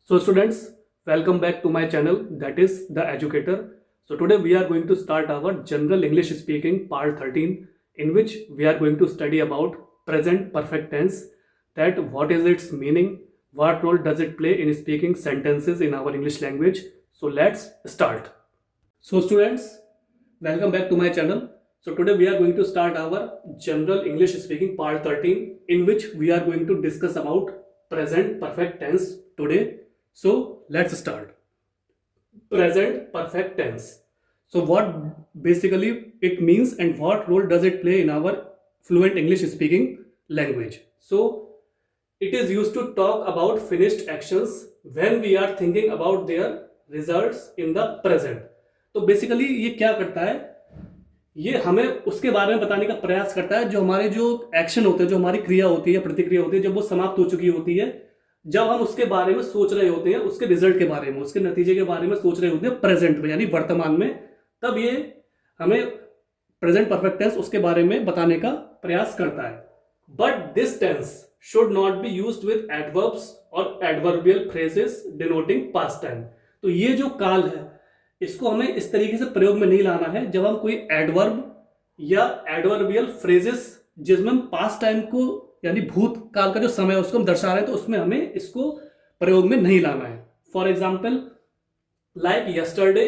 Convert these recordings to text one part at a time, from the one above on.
So students, welcome back to my channel, that is The Educator. So today we are going to start our general English speaking part 13, in which we are going to study about present perfect tense, that what is its meaning, what role does it play in speaking sentences in our English language. So let's start. So students, welcome back to my channel. So today we are going to start our general English speaking part 13, in which we are going to discuss about present perfect tense today. So let's start. Present perfect tense. So what basically it means and what role does it play in our fluent English speaking language. So it is used to talk about finished actions when we are thinking about their results in the present. तो basically ये क्या करता है, ये हमें उसके बारे में बताने का प्रयास करता है जो हमारे जो एक्शन होते हैं, जो हमारी क्रिया होती है या प्रतिक्रिया होती है, जब वो समाप्त हो चुकी होती है, जब हम उसके बारे में सोच रहे होते हैं, उसके रिजल्ट के बारे में, उसके नतीजे के बारे में सोच रहे होते हैं प्रेजेंट में यानी वर्तमान में, तब ये हमें प्रेजेंट परफेक्ट टेंस उसके बारे में बताने का प्रयास करता है. But this tense should not be used with adverbs or adverbial phrases denoting past time. तो ये जो काल है इसको हमें इस तरीके से प्रयोग में नहीं लाना है जब हम कोई एडवर्ब या एडवर्बियल फ्रेजेस जिसमें हम पास्ट टाइम को यानी भूतकाल का जो समय है उसको हम दर्शा रहे हैं, तो उसमें हमें इसको प्रयोग में नहीं लाना है. For example like yesterday,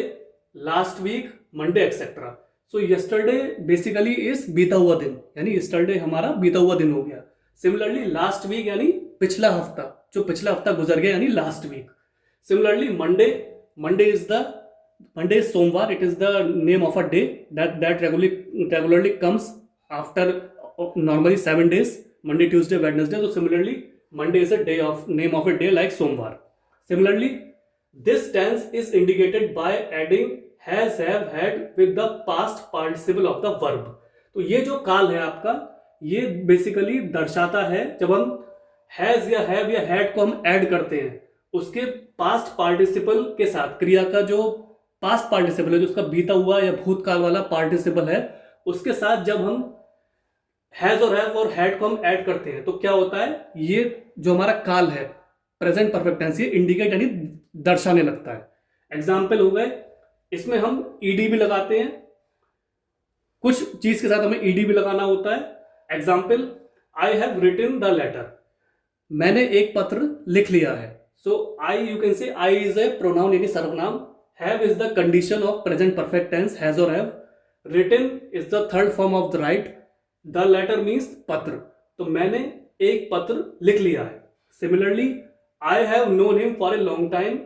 last week, Monday etcetera. So yesterday basically is बीता हुआ दिन, यानी यस्टरडे हमारा बीता हुआ दिन हो गया. सिमिलरली लास्ट वीक यानी पिछला हफ्ता, जो पिछला हफ्ता गुजर गया यानी last week. Similarly Monday is सोमवार, it is the name of a day that regularly comes after normally 7 days, Monday, Tuesday, Wednesday. तो similarly Monday is a day of name of a day like सोमवार. Similarly this tense is indicated by adding has, have, had with the past participle of the verb. तो ये जो काल है आपका, ये basically दर्शाता है जब हम हैज या हैव या हैड को हम ऐड करते हैं उसके पास्ट पार्टिसिपल के साथ, क्रिया का जो पास्ट पार्टिसिपल है, जो उसका बीता हुआ या भूतकाल वाला पार्टिसिपल है, उसके साथ जब हम हैज और हैव और हैड को हम ऐड करते हैं तो क्या होता है, ये जो हमारा काल है प्रेजेंट परफेक्ट टेंस, ये इंडिकेट यानी दर्शाने लगता है. एग्जाम्पल हो गए, इसमें हम ईडी भी लगाते हैं, कुछ चीज के साथ हमें ईडी भी लगाना होता है. Example I have written the letter, मैंने एक पत्र लिख लिया है. सो आई, you can say I is a pronoun यानी सर्वनाम, have is the condition of present perfect tense has और have, written is the third form of the write, the letter means पत्र. तो मैंने एक पत्र लिख लिया है. Similarly I have known him for a long time,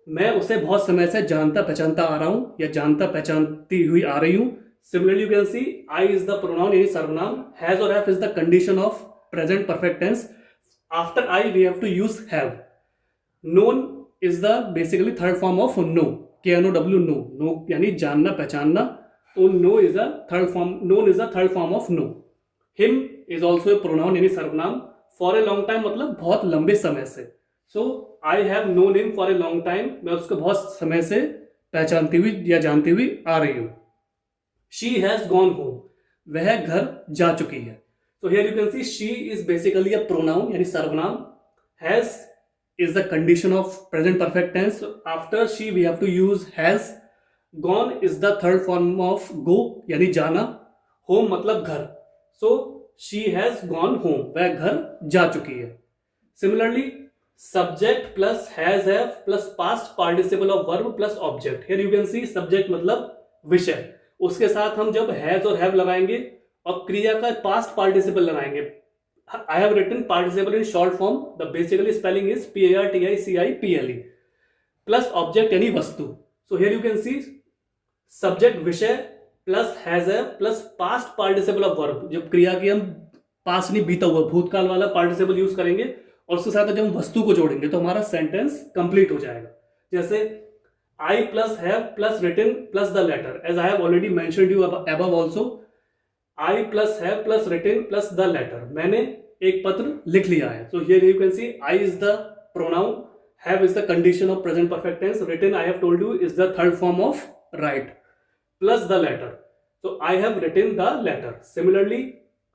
मैं उसे बहुत समय से जानता पहचानता आ रहा हूं या जानता पहचानती हुई आ रही हूं. Similarly, you can see I is the pronoun in sarvanam, has or have is the condition of present perfect tense. After I, we have to use have. Known is the basically third form of know. K-N-O-W, know. Know यानी जानना पहचानना. तो know is a third form. Known is a third form of know. Him is also a pronoun यानी सर्वनाम. For a long time मतलब बहुत लंबे समय से. So I have known him for a long time. मैं उसको बहुत समय से पहचानती हुई या जानती हुई आ रही हूँ. She has gone home, वह घर जा चुकी है. So here you can see she is basically a pronoun यानी सर्वनाम. Has is the condition of present perfect tense. So after she we have to use has. Gone is the third form of go यानी जाना. Home मतलब घर. So she has gone home, वह घर जा चुकी है. Similarly subject plus has, have plus past participle of verb plus object. Here you can see subject मतलब विषय, उसके साथ हम जब हैज और हैव लगाएंगे और क्रिया का पास्ट पार्टिसिपल लगाएंगे. I have written participle in short form, the basically spelling is PARTICIPLE plus object यानी वस्तु. So here you can see subject विषय plus has have plus past participle of verb. जब क्रिया की हम पास्ट नहीं बीता हुआ भूतकाल वाला पार्टिसिपल यूज करेंगे और उसके साथ जब हम वस्तु को जोड़ेंगे तो हमारा सेंटेंस कंप्लीट हो जाएगा. जैसे I plus have plus written plus the letter. As I have already mentioned you above also, I plus have plus written plus the letter. मैंने एक पत्र लिख लिया है. So here you can see I is the pronoun, have is the condition of present perfect tense, written I have told you is the third form of right, plus the letter. So I have written the letter. Similarly,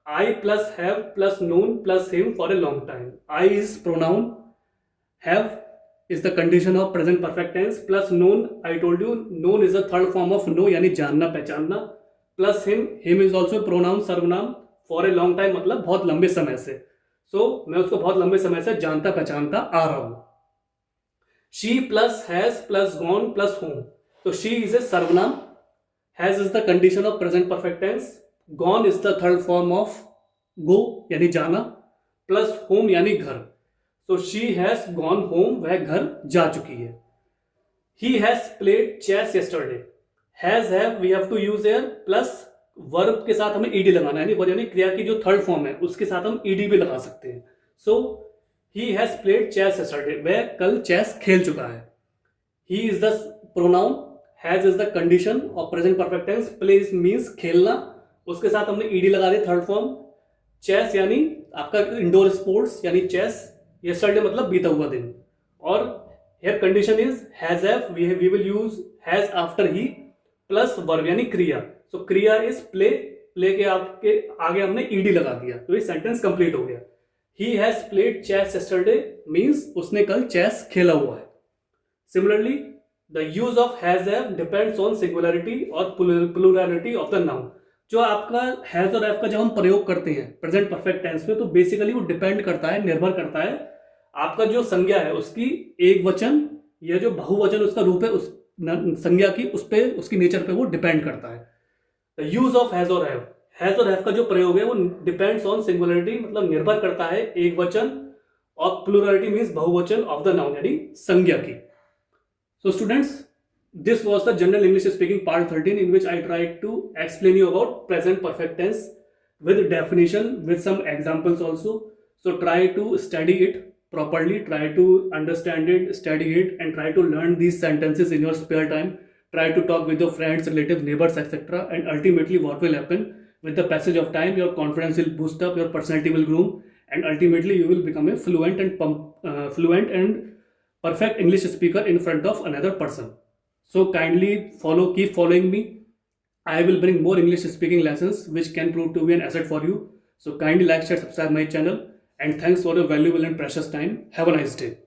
I plus have plus known plus him for a long time. I is pronoun, have is the condition of present perfect tense plus known. I told you known is the third form of know यानी जानना पहचानना, plus him is also a pronoun सर्वनाम for a long time मतलब बहुत लंबे समय से. So मैं उसको बहुत लंबे समय से जानता पहचानता आ रहा हूँ. She plus has plus gone plus whom. So she is a सर्वनाम, has is the condition of present perfect tense, gone is the third form of go यानी जाना, plus home यानी घर. So she has gone home, वह घर जा चुकी है. He has played chess yesterday. Has have we have to use here plus verb के साथ हमें ed लगाना है, यानी क्रिया की जो थर्ड फॉर्म है उसके साथ हम ed भी लगा सकते हैं. So he has played chess yesterday. वह कल चेस खेल चुका है. He is the pronoun, has is the condition of present perfect tense, play means खेलना, उसके साथ हमने ed लगा दिया थर्ड फॉर्म. चेस यानी आपका इंडोर स्पोर्ट्स यानी चेस, yesterday मतलब बीता हुआ दिन. और here condition is has have, we will use has after he plus verb यानी क्रिया. So क्रिया is play, play के आपके आगे हमने ed लगा दिया, तो ये सेंटेंस कंप्लीट हो गया. He has played chess yesterday means उसने कल चेस खेला हुआ है. Similarly, the use of has have depends on singularity और plurality of the noun. जो आपका हैज और हैव का जब हम प्रयोग करते हैं प्रेजेंट परफेक्ट टेंस में, तो बेसिकली वो डिपेंड करता है, निर्भर करता है आपका जो संज्ञा है उसकी एक वचन या जो बहुवचन उसका रूप है उस संज्ञा की, उस पे उसकी नेचर पे वो डिपेंड करता है. द यूज ऑफ हैज और हैव का जो प्रयोग है वो डिपेंड्स ऑन सिंगुलरिटी मतलब निर्भर करता है एक वचन, और प्लूरलिटी मीन्स बहुवचन ऑफ द नाउन यानी संज्ञा की. So students, this was the general English speaking part 13 in which I tried to explain you about present perfect tense with definition, with some examples also. So try to study it properly, try to understand it, study it, and try to learn these sentences in your spare time. Try to talk with your friends, relatives, neighbors, etc. And ultimately what will happen with the passage of time, your confidence will boost up, your personality will groom, and ultimately you will become a fluent and perfect English speaker in front of another person. So kindly keep following me. I will bring more English speaking lessons which can prove to be an asset for you. So kindly like, share, subscribe my channel, and thanks for your valuable and precious time. Have a nice day.